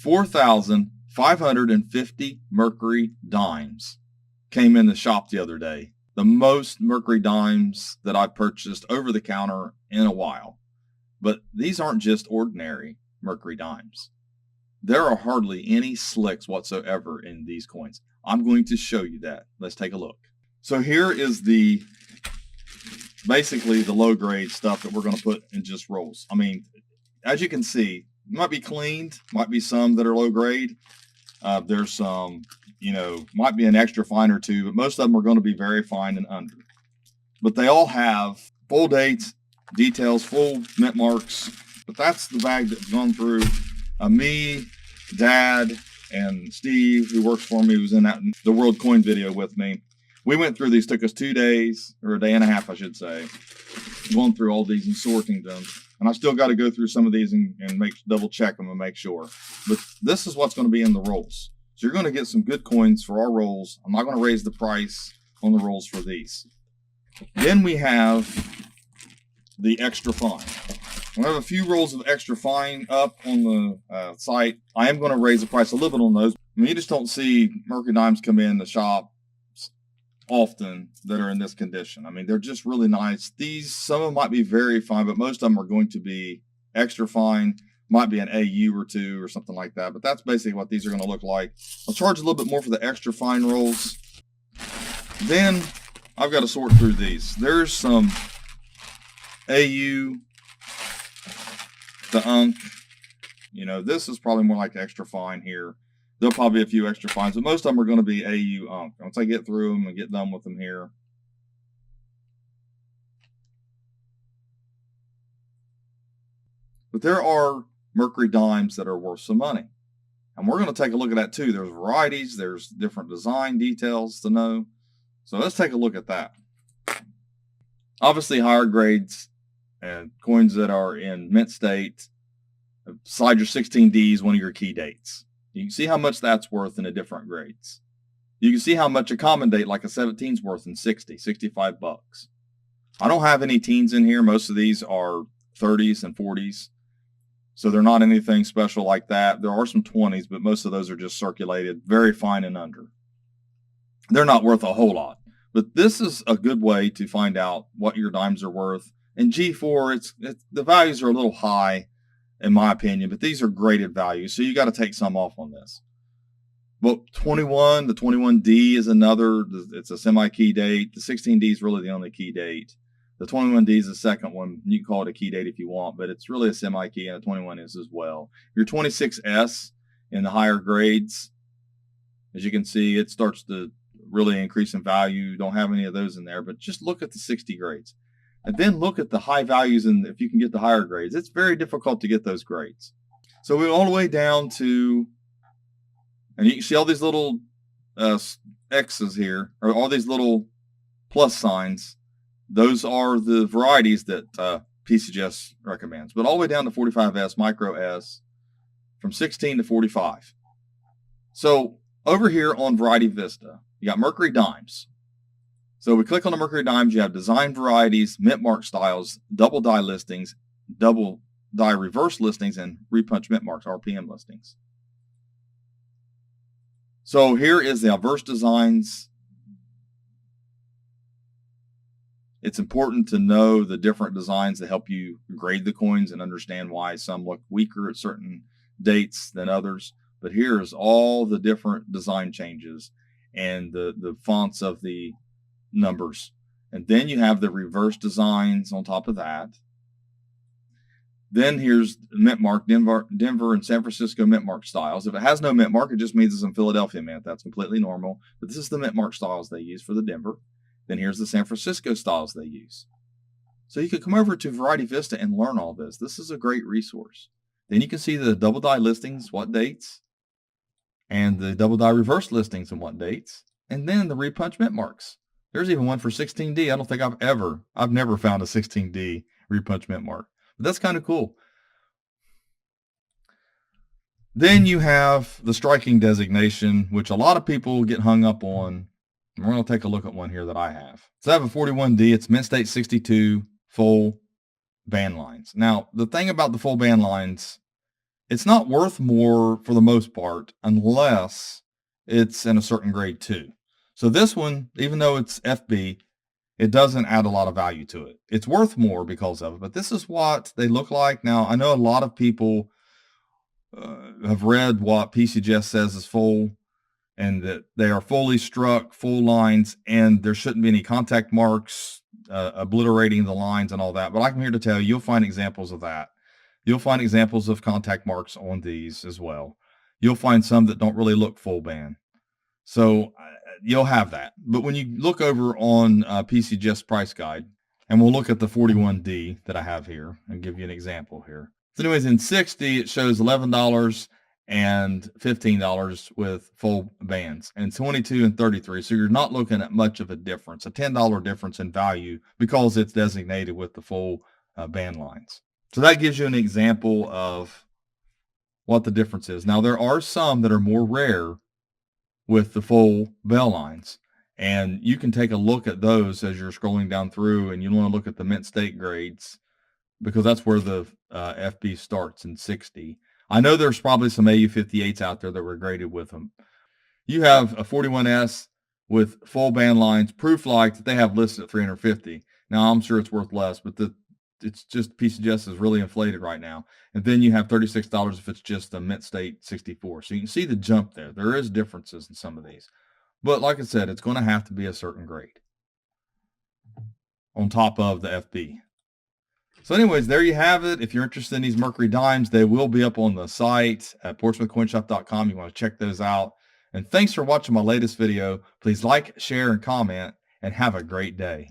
4,550 Mercury dimes came in the shop the other day. The most Mercury dimes that I've purchased over the counter in a while. But these aren't just ordinary Mercury dimes. There are hardly any slicks whatsoever in these coins. I'm going to show you that. Let's take a look. So here is basically the low grade stuff that we're going to put in just rolls. I mean, as you can see, it might be cleaned, might be some that are low grade. There's some, might be an extra fine or two, but most of them are going to be very fine and under. But they all have full dates, details, full mint marks. But that's the bag that's gone through. Me, Dad, and Steve, who works for me, was in the World Coin video with me. We went through these. Took us 2 days, or a day and a half, I should say, going through all these and sorting them. And I still got to go through some of these and double check them and make sure. But this is what's going to be in the rolls. So you're going to get some good coins for our rolls. I'm not going to raise the price on the rolls for these. Then we have the extra fine. I have a few rolls of extra fine up on the site. I am going to raise the price a little bit on those. I mean, you just don't see Mercury dimes come in the shop often that are in this condition. I mean, they're just really nice. These, some of them might be very fine, but most of them are going to be extra fine. Might be an AU or two or something like that, but that's basically what these are going to look like. I'll charge a little bit more for the extra fine rolls. Then I've got to sort through these. There's some AU, the Unk. This is probably more like extra fine here. There'll probably be a few extra fines, but most of them are going to be AU Unk. Once I get through them and get done with them here. But there are Mercury dimes that are worth some money. And we're going to take a look at that too. There's varieties, there's different design details to know. So let's take a look at that. Obviously higher grades and coins that are in mint state, slide your 16D, one of your key dates. You can see how much that's worth in the different grades. You can see how much a common date like a 17 is worth in 65 bucks. I don't have any teens in here. Most of these are 30s and 40s. So they're not anything special like that. There are some 20s, but most of those are just circulated, very fine and under. They're not worth a whole lot. But this is a good way to find out what your dimes are worth. In G4, the values are a little high, in my opinion, but these are graded values, so you got to take some off on this. But the 21D is another. It's a semi-key date. The 16D is really the only key date. The 21D is the second one. You can call it a key date if you want, but it's really a semi-key, and a 21 is as well. Your 26S in the higher grades, as you can see, it starts to really increase in value. You don't have any of those in there, but just look at the 60 grades. And then look at the high values, and if you can get the higher grades. It's very difficult to get those grades. So we're all the way down to, and you can see all these little X's here, or all these little plus signs. Those are the varieties that PCGS recommends. But all the way down to 45S, Micro S, from 16 to 45. So over here on Variety Vista, you got Mercury dimes. So we click on the Mercury dimes, you have design varieties, mint mark styles, double die listings, double die reverse listings, and repunch mint marks, RPM listings. So here is the diverse designs. It's important to know the different designs that help you grade the coins and understand why some look weaker at certain dates than others. But here's all the different design changes and the fonts of the numbers. And then you have the reverse designs on top of that. Then here's mint mark, Denver and San Francisco mint mark styles. If it has no mint mark, it just means it's in Philadelphia mint. That's completely normal. But this is the mint mark styles they use for the Denver. Then here's the San Francisco styles they use. So you can come over to Variety Vista and learn all this. This is a great resource. Then you can see the double die listings, what dates, and the double die reverse listings and what dates, and then the repunch mint marks. There's even one for 16D. I don't think I've never found a 16D repunch mint mark. But that's kind of cool. Then you have the striking designation, which a lot of people get hung up on. And we're going to take a look at one here that I have. So I have a 41D. It's mint state 62 full band lines. Now, the thing about the full band lines it's not worth more for the most part unless it's in a certain grade too. So this one, even though it's FB, it doesn't add a lot of value to it. It's worth more because of it, but this is what they look like. Now, I know a lot of people have read what PCGS says is full, and that they are fully struck, full lines, and there shouldn't be any contact marks obliterating the lines and all that. But I'm here to tell you, you'll find examples of that. You'll find examples of contact marks on these as well. You'll find some that don't really look full band. So you'll have that. But when you look over on PCGS price guide, and we'll look at the 41D that I have here and give you an example here. So anyways, in 60, it shows $11 and $15 with full bands, and 22 and 33. So you're not looking at much of a difference, a $10 difference in value because it's designated with the full band lines. So that gives you an example of what the difference is. Now, there are some that are more rare with the full bell lines, and you can take a look at those as you're scrolling down through, and you want to look at the mint state grades because that's where the FB starts in 60. I know there's probably some AU58s out there that were graded with them. You have a 41S with full band lines, proof like that they have listed at 350. Now, I'm sure it's worth less, but it's just PCGS is really inflated right now. And then you have $36 if it's just a mint state 64. So you can see the jump there. There is differences in some of these. But like I said, it's going to have to be a certain grade on top of the FB. So anyways, there you have it. If you're interested in these Mercury dimes, they will be up on the site at portsmouthcoinshop.com. You want to check those out. And thanks for watching my latest video. Please like, share, and comment, and have a great day.